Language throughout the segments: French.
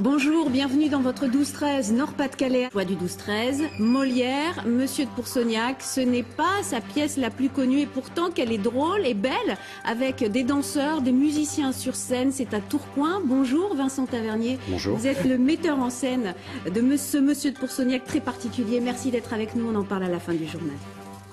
Bonjour, bienvenue dans votre 12-13 Nord-Pas-de-Calais. Choix du 12-13, Molière, Monsieur de Pourceaugnac. Ce n'est pas sa pièce la plus connue et pourtant qu'elle est drôle et belle, avec des danseurs, des musiciens sur scène. C'est à Tourcoing. Bonjour Vincent Tavernier. Bonjour. Vous êtes le metteur en scène de ce Monsieur de Pourceaugnac très particulier. Merci d'être avec nous, on en parle à la fin du journal.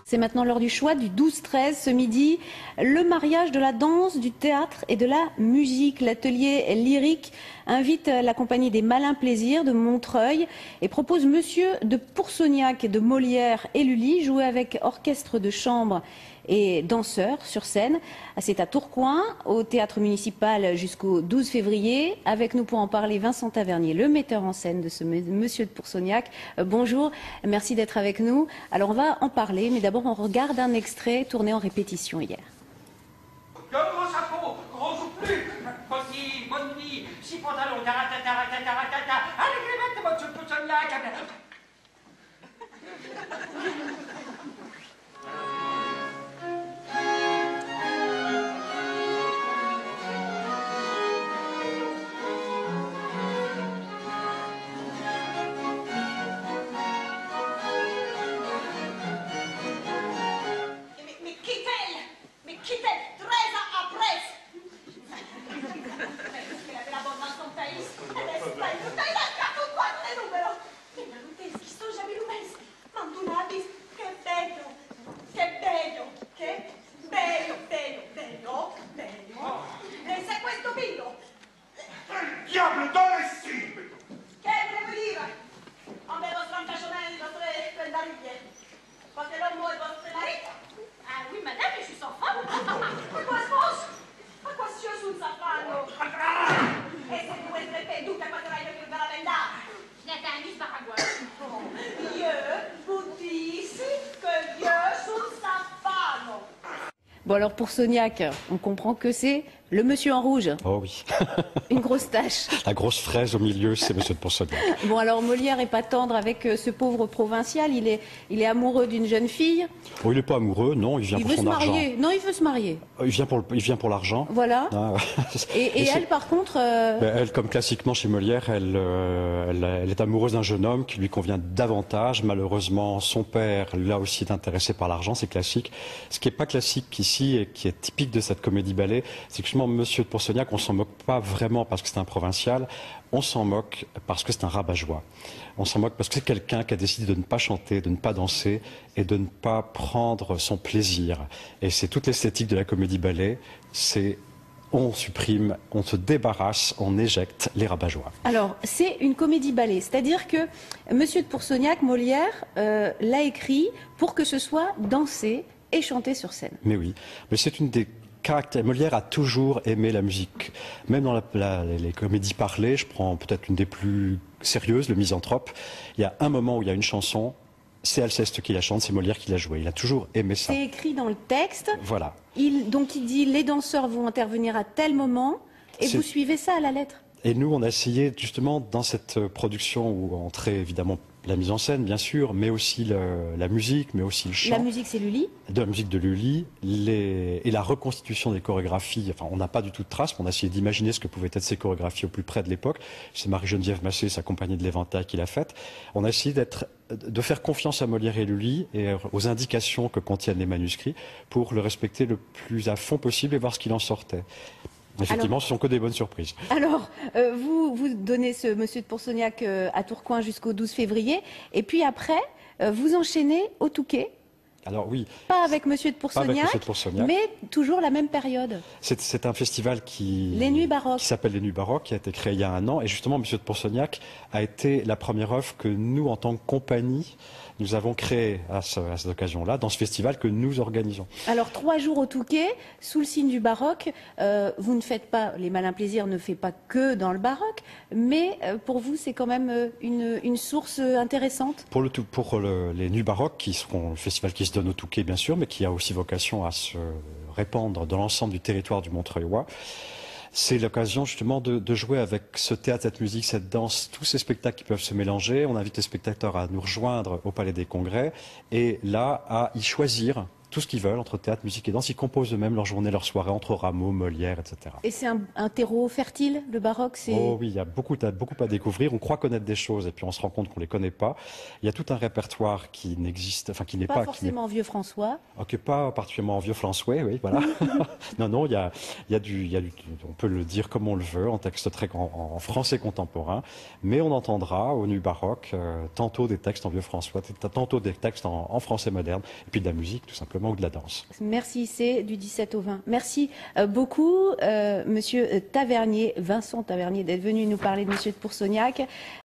C'est maintenant l'heure du choix du 12-13 ce midi. Le mariage de la danse, du théâtre et de la musique. L'atelier lyrique invite la compagnie des Malins Plaisirs de Montreuil et propose Monsieur de Pourceaugnac de Molière et Lully jouer avec orchestre de chambre et danseurs sur scène. C'est à Tourcoing, au théâtre municipal jusqu'au 12 février. Avec nous pour en parler, Vincent Tavernier, le metteur en scène de ce Monsieur de Pourceaugnac. Bonjour, merci d'être avec nous. Alors on va en parler, mais d'abord on regarde un extrait tourné en répétition hier. Gros chapeau, gros soufflu, bottine, bonne nuit, 6 pantalons, taratata, allez Clémette, Monsieur de Pourceaugnac. Bon alors Pourceaugnac, on comprend que c'est le monsieur en rouge. Oh oui. Une grosse tache. La grosse fraise au milieu, c'est Monsieur de Pourceaugnac. Bon alors Molière est pas tendre avec ce pauvre provincial, il est amoureux d'une jeune fille. Oh, il n'est pas amoureux, non, il vient pour son argent. Non, il veut se marier. Il vient pour l'argent. Voilà. Ah, et elle par contre... Elle, comme classiquement chez Molière, elle est amoureuse d'un jeune homme qui lui convient davantage. Malheureusement, son père, là aussi, est intéressé par l'argent, c'est classique. Ce qui n'est pas classique ici et qui est typique de cette comédie-ballet, c'est que justement, Monsieur de Pourceaugnac, on s'en moque pas vraiment parce que c'est un provincial, on s'en moque parce que c'est un rabat-joie. On s'en moque parce que c'est quelqu'un qui a décidé de ne pas chanter, de ne pas danser et de ne pas prendre son plaisir. Et c'est toute l'esthétique de la comédie-ballet, c'est on supprime, on se débarrasse, on éjecte les rabat-joie. Alors, c'est une comédie-ballet, c'est-à-dire que Monsieur de Pourceaugnac, Molière, l'a écrit pour que ce soit dansé et chanté sur scène. Mais oui, mais c'est une des caractères. Molière a toujours aimé la musique. Même dans les comédies parlées, je prends peut-être une des plus sérieuses, Le Misanthrope, il y a un moment où il y a une chanson, c'est Alceste qui la chante, c'est Molière qui l'a jouée. Il a toujours aimé ça. C'est écrit dans le texte. Voilà. Donc il dit les danseurs vont intervenir à tel moment et vous suivez ça à la lettre. Et nous, on a essayé justement dans cette production où entrait évidemment la mise en scène, bien sûr, mais aussi la musique, mais aussi le chant. La musique, c'est Lully. De la musique de Lully, et la reconstitution des chorégraphies. Enfin, on n'a pas du tout de traces, mais on a essayé d'imaginer ce que pouvaient être ces chorégraphies au plus près de l'époque. C'est Marie-Geneviève Massé, sa compagnie de l'Éventail, qui l'a faite. On a essayé de faire confiance à Molière et Lully et aux indications que contiennent les manuscrits pour le respecter le plus à fond possible et voir ce qu'il en sortait. Effectivement, ce sont que des bonnes surprises. Alors, vous donnez ce Monsieur de Pourceaugnac à Tourcoing jusqu'au 12 février, et puis après, vous enchaînez au Touquet. Alors oui. Pas avec Monsieur de Pourceaugnac, mais toujours la même période. C'est un festival qui s'appelle Les Nuits Baroques, qui a été créé il y a 1 an, et justement Monsieur de Pourceaugnac a été la première œuvre que nous, en tant que compagnie, nous avons créé à cette occasion-là, dans ce festival que nous organisons. Alors 3 jours au Touquet, sous le signe du baroque, vous ne faites pas, les Malins Plaisirs ne fait pas que dans le baroque, mais pour vous c'est quand même une source intéressante. Pour les Nuits Baroques, qui seront le festival qui se donne au Touquet bien sûr, mais qui a aussi vocation à se répandre dans l'ensemble du territoire du Montreuilois, c'est l'occasion justement de jouer avec ce théâtre, cette musique, cette danse, tous ces spectacles qui peuvent se mélanger. On invite les spectateurs à nous rejoindre au Palais des Congrès et là à y choisir tout ce qu'ils veulent entre théâtre, musique et danse. Ils composent eux-mêmes leurs journées, leurs soirées entre Rameau, Molière, etc. Et c'est un terreau fertile, le baroque, c'est... Oh oui, il y a beaucoup à découvrir. On croit connaître des choses et puis on se rend compte qu'on les connaît pas. Il y a tout un répertoire qui n'existe, enfin qui n'est pas pas, forcément vieux François. qui n'est pas particulièrement vieux François, oui, voilà. Non, il y a du, on peut le dire comme on le veut, en texte en français contemporain, mais on entendra au nu baroque tantôt des textes en vieux François, tantôt des textes en français moderne, et puis de la musique tout simplement ou de la danse. Merci, c'est du 17 au 20. Merci beaucoup, Monsieur Tavernier, Vincent Tavernier, d'être venu nous parler de Monsieur de Pourceaugnac.